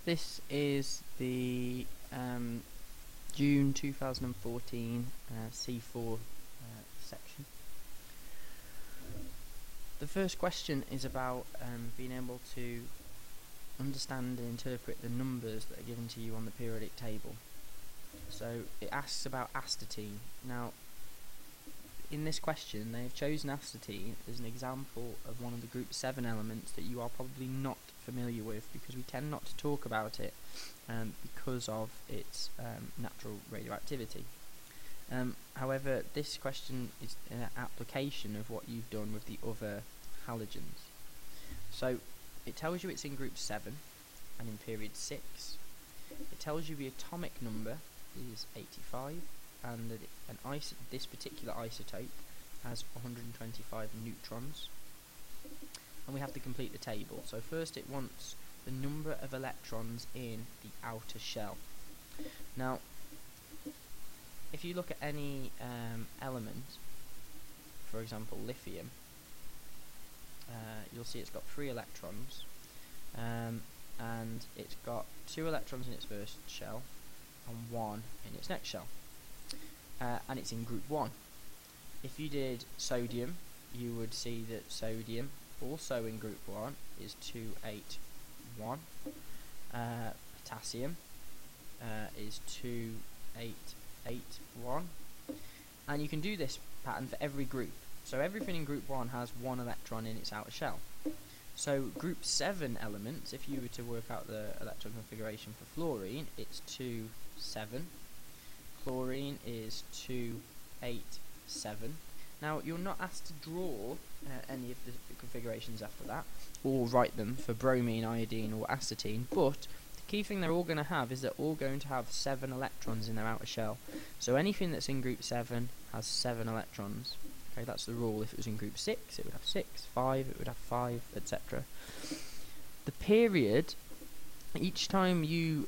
This is the June 2014 C4 section. The first question is about being able to understand and interpret the numbers that are given to you on the periodic table. So it asks about astatine. Now, in this question, they have chosen astatine as an example of one of the group 7 elements that you are probably not familiar with, because we tend not to talk about it because of its natural radioactivity. However, this question is an application of what you've done with the other halogens. So it tells you it's in group 7 and in period 6. It tells you the atomic number is 85, and that this particular isotope has 125 neutrons, and we have to complete the table. So first it wants the number of electrons in the outer shell. Now, if you look at any element, for example lithium, you'll see it's got 3 electrons, and it's got 2 electrons in its first shell and 1 in its next shell. And it's in group 1. If you did sodium, you would see that sodium, also in group 1, is 281. Potassium is 2881. And you can do this pattern for every group. So everything in group 1 has 1 electron in its outer shell. So group 7 elements, if you were to work out the electron configuration for fluorine, it's 2, 7. Chlorine is 2, 8, 7. Now, you're not asked to draw any of the configurations after that, or write them for bromine, iodine, or astatine, but the key thing they're all going to have is they're all going to have 7 electrons in their outer shell. So anything that's in group 7 has 7 electrons. Okay, that's the rule. If it was in group 6, it would have 6, 5, it would have 5, etc. The period, each time you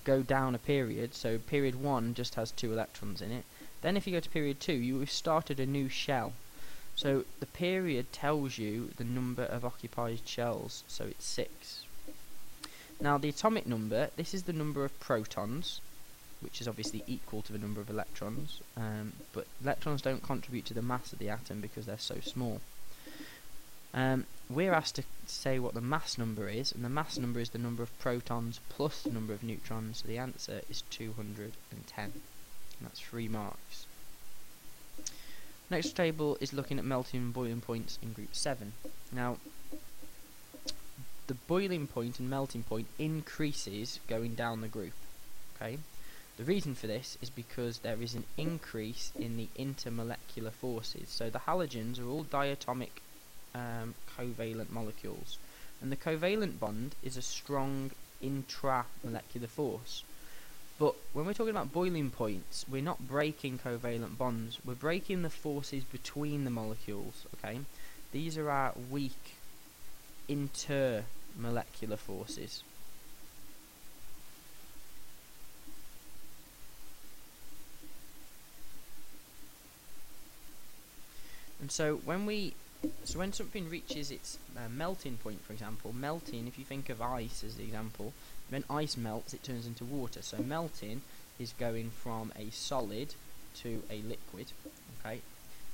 go down a period, so period 1 just has 2 electrons in it, then if you go to period 2, you have started a new shell. So the period tells you the number of occupied shells, so it's 6. Now the atomic number, this is the number of protons, which is obviously equal to the number of electrons, but electrons don't contribute to the mass of the atom because they're so small. We're asked to say what the mass number is, and the mass number is the number of protons plus the number of neutrons, so the answer is 210, and that's 3 marks. Next table is looking at melting and boiling points in group 7. Now, the boiling point and melting point increases going down the group. Okay, the reason for this is because there is an increase in the intermolecular forces. So the halogens are all diatomic covalent molecules, and the covalent bond is a strong intramolecular force. But when we're talking about boiling points, we're not breaking covalent bonds, we're breaking the forces between the molecules. Okay, these are our weak intermolecular forces. And so when something reaches its melting point, for example, melting, if you think of ice as the example, when ice melts it turns into water. So melting is going from a solid to a liquid. Okay,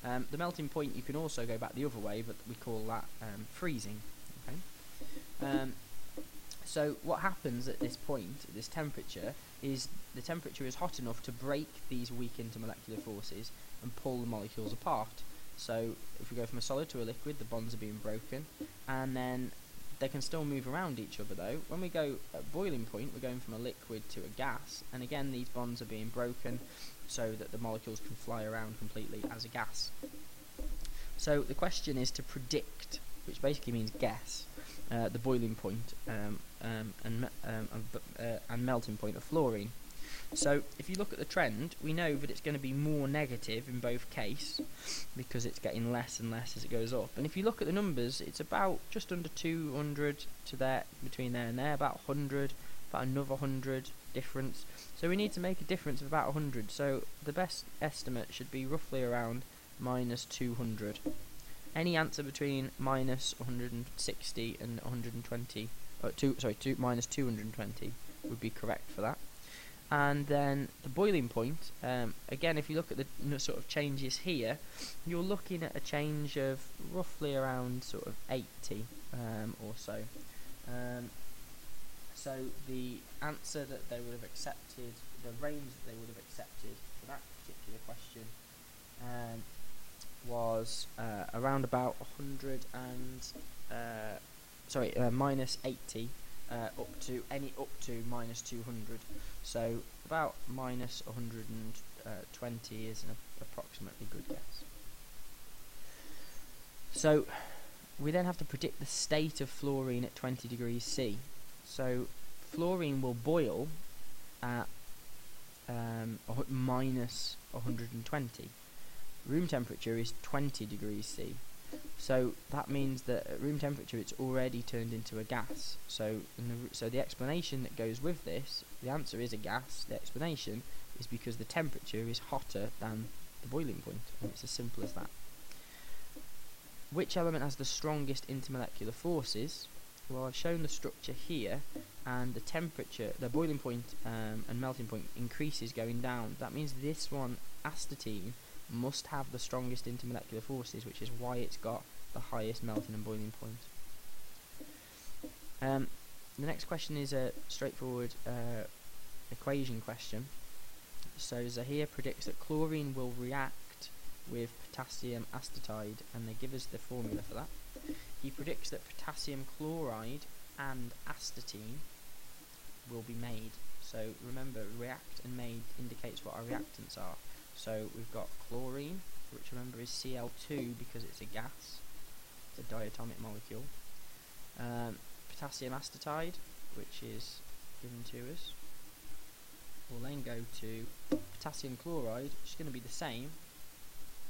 the melting point, you can also go back the other way, but we call that freezing. Okay, so what happens at this point, at this temperature, is the temperature is hot enough to break these weak intermolecular forces and pull the molecules apart. So if we go from a solid to a liquid, the bonds are being broken, and then they can still move around each other though. When we go at boiling point, we're going from a liquid to a gas, and again these bonds are being broken so that the molecules can fly around completely as a gas. So the question is to predict, which basically means guess, the boiling point and melting point of fluorine. So if you look at the trend, we know that it's going to be more negative in both cases because it's getting less and less as it goes up. And if you look at the numbers, it's about just under 200 to there, between there and there, about 100, about another 100 difference. So we need to make a difference of about 100. So the best estimate should be roughly around minus 200. any answer between minus 160 and 120, minus 220 would be correct for that. And then the boiling point, again, if you look at the sort of changes here, you're looking at a change of roughly around sort of 80 or so. So the answer that they would have accepted, the range that they would have accepted for that particular question was around about 100 and minus 80 up to minus 200. So about minus 120 is an approximately good guess. So we then have to predict the state of fluorine at 20 degrees C. So fluorine will boil at minus 120. Room temperature is 20 degrees C. So that means that at room temperature it's already turned into a gas. So the explanation that goes with this, the answer is a gas. The explanation is because the temperature is hotter than the boiling point, and it's as simple as that. Which element has the strongest intermolecular forces? Well, I've shown the structure here, and the temperature, the boiling point and melting point increases going down. That means this one, astatine, must have the strongest intermolecular forces, which is why it's got the highest melting and boiling point. The next question is a straightforward equation question. So Zahir predicts that chlorine will react with potassium astatide, and they give us the formula for that. He predicts that potassium chloride and astatine will be made. So remember, react and made indicates what our reactants are. So we've got chlorine, which remember is Cl2 because it's a gas, it's a diatomic molecule. Potassium astatide, which is given to us. We'll then go to potassium chloride, which is going to be the same,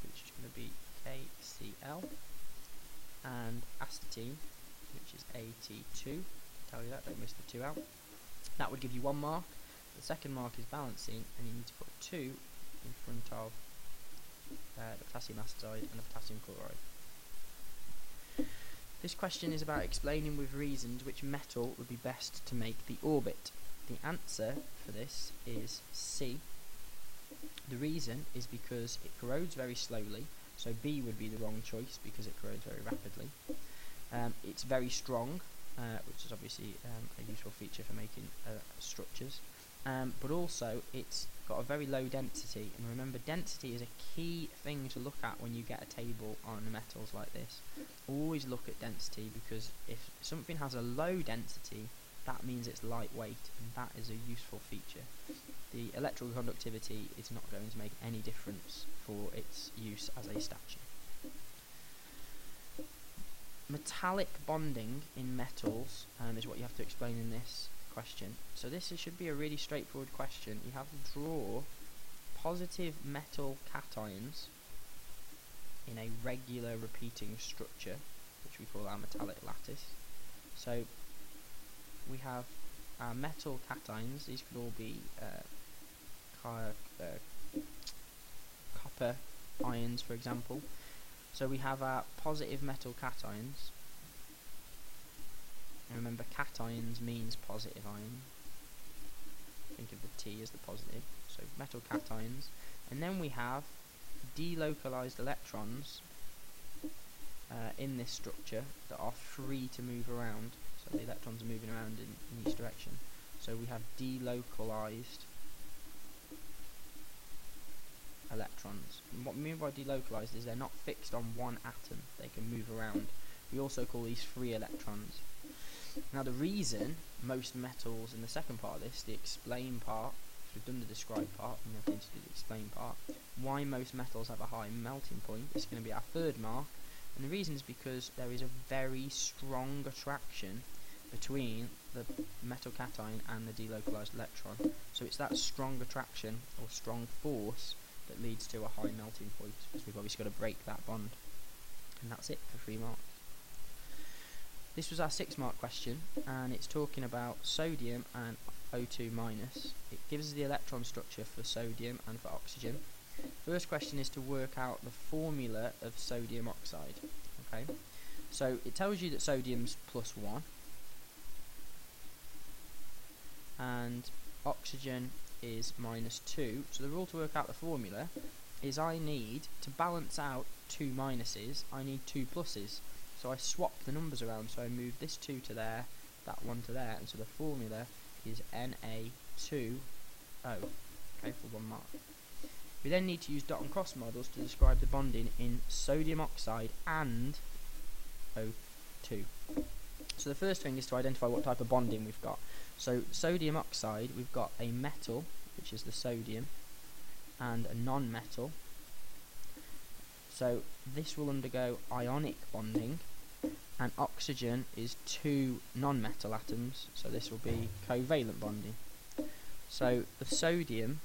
which is going to be KCl, and astatine, which is AT2. Tell you that, don't miss the 2 out. That would give you 1 mark. The second mark is balancing, and you need to put 2 in front of the potassium astatide and the potassium chloride. This question is about explaining with reasons which metal would be best to make the orbit. The answer for this is C. The reason is because it corrodes very slowly, so B would be the wrong choice because it corrodes very rapidly. It's very strong, which is obviously a useful feature for making structures, but also it's got a very low density, and remember, density is a key thing to look at when you get a table on metals like this. Always look at density, because if something has a low density, that means it's lightweight, and that is a useful feature. The electrical conductivity is not going to make any difference for its use as a statue. Metallic bonding in metals is what you have to explain in this question. So this should be a really straightforward question. You have to draw positive metal cations in a regular repeating structure, which we call our metallic lattice. So we have our metal cations. These could all be copper ions, for example. So we have our positive metal cations. And remember, cations means positive ion. Think of the T as the positive. So metal cations. And then we have delocalized electrons in this structure that are free to move around. So the electrons are moving around in each direction. So we have delocalized electrons. And what we mean by delocalized is they're not fixed on one atom, they can move around. We also call these free electrons. Now the reason most metals in the second part of this, the explain part, we've done the describe part, and we're going to do the explain part, why most metals have a high melting point, is going to be our third mark, and the reason is because there is a very strong attraction between the metal cation and the delocalized electron. So it's that strong attraction or strong force that leads to a high melting point, because we've obviously got to break that bond. And that's it for 3 marks. This was our 6 mark question, and it's talking about sodium and O2 minus. It gives us the electron structure for sodium and for oxygen. First question is to work out the formula of sodium oxide. Okay, so it tells you that sodium's +1 and oxygen is -2. So the rule to work out the formula is I need to balance out 2 minuses, I need 2 pluses. So I swap the numbers around, so I move this 2 to there, that 1 to there, and so the formula is Na2O. Okay, for 1 mark. We then need to use dot and cross models to describe the bonding in sodium oxide and O2. So the first thing is to identify what type of bonding we've got. So sodium oxide, we've got a metal, which is the sodium, and a non-metal. So this will undergo ionic bonding, and oxygen is 2 non-metal atoms, so this will be covalent bonding. So the sodium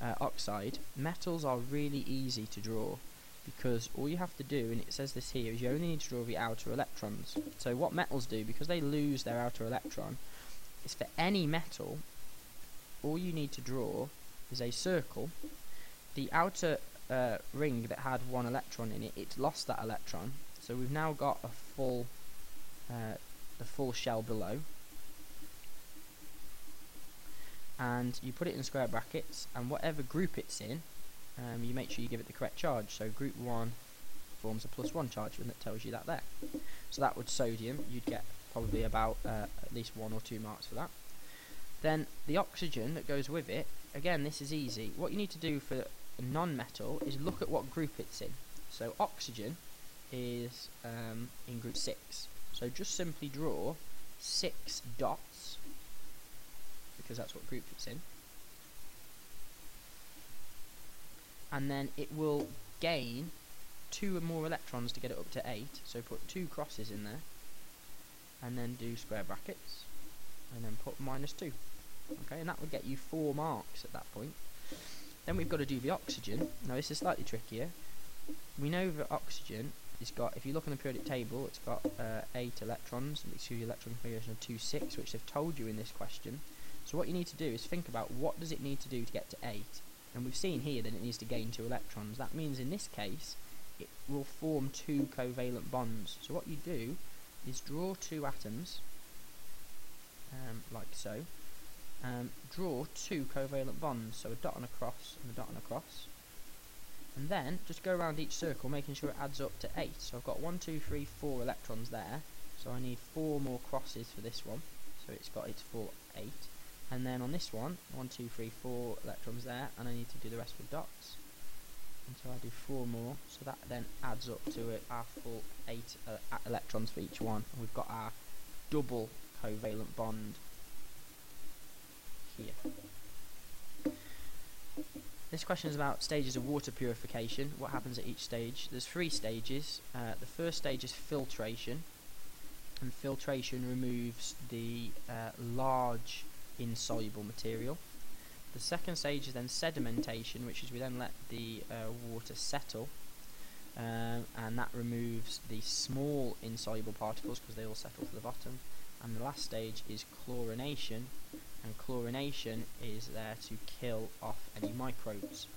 oxide, metals are really easy to draw, because all you have to do, and it says this here, is you only need to draw the outer electrons. So what metals do, because they lose their outer electron, is for any metal, all you need to draw is a circle. The outer ring that had 1 electron in it, it's lost that electron, so we've now got a full the full shell below, and you put it in square brackets, and whatever group it's in, you make sure you give it the correct charge. So group 1 forms a +1 charge, and that tells you that there. So that would sodium, you'd get probably about at least 1 or 2 marks for that. Then the oxygen that goes with it, again this is easy. What you need to do for a non-metal is look at what group it's in. So oxygen is in group 6, so just simply draw 6 dots, because that's what group it's in, and then it will gain 2 or more electrons to get it up to 8, so put 2 crosses in there, and then do square brackets, and then put -2. Okay, and that would get you 4 marks at that point. Then we've got to do the oxygen. Now this is slightly trickier. We know that oxygen has got, if you look on the periodic table, it's got 8 electrons, and it's the electron configuration of 2, 6, which they've told you in this question. So what you need to do is think about what does it need to do to get to 8, and we've seen here that it needs to gain 2 electrons. That means in this case it will form 2 covalent bonds. So what you do is draw 2 atoms, like so. Draw 2 covalent bonds, so a dot and a cross and a dot and a cross, and then just go around each circle making sure it adds up to 8. So I've got 1, 2, 3, 4 electrons there, so I need 4 more crosses for this one, so it's got its full 8. And then on this one, 1, 2, 3, 4 electrons there, and I need to do the rest with dots, and so I do 4 more, so that then adds up to our full 8 electrons for each one, and we've got our double covalent bond here. This question is about stages of water purification, what happens at each stage. There's 3 stages. The first stage is filtration, and filtration removes the large insoluble material. The second stage is then sedimentation, which is we then let the water settle, and that removes the small insoluble particles because they all settle to the bottom. And the last stage is chlorination, and chlorination is there to kill off any microbes.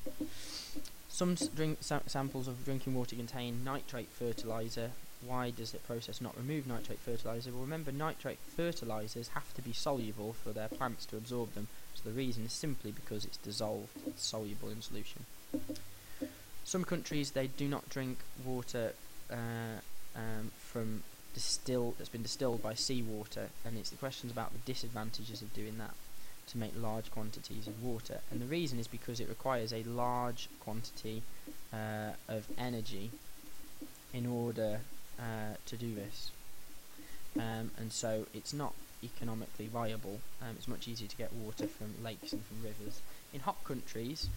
Some samples of drinking water contain nitrate fertilizer. Why does the process not remove nitrate fertilizer? Well, remember, nitrate fertilizers have to be soluble for their plants to absorb them, so the reason is simply because it's dissolved, it's soluble in solution. Some countries, they do not drink water from that's been distilled by seawater, and it's the questions about the disadvantages of doing that to make large quantities of water, and the reason is because it requires a large quantity of energy in order to do this, and so it's not economically viable. It's much easier to get water from lakes and from rivers. In hot countries,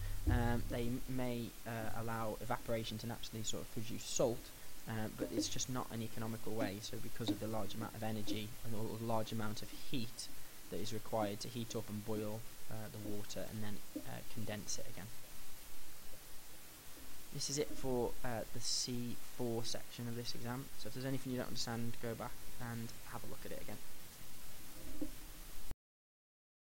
they may allow evaporation to naturally sort of produce salt, but it's just not an economical way, so because of the large amount of energy and the large amount of heat that is required to heat up and boil the water and then condense it again. This is it for the C4 section of this exam, so if there's anything you don't understand, go back and have a look at it again.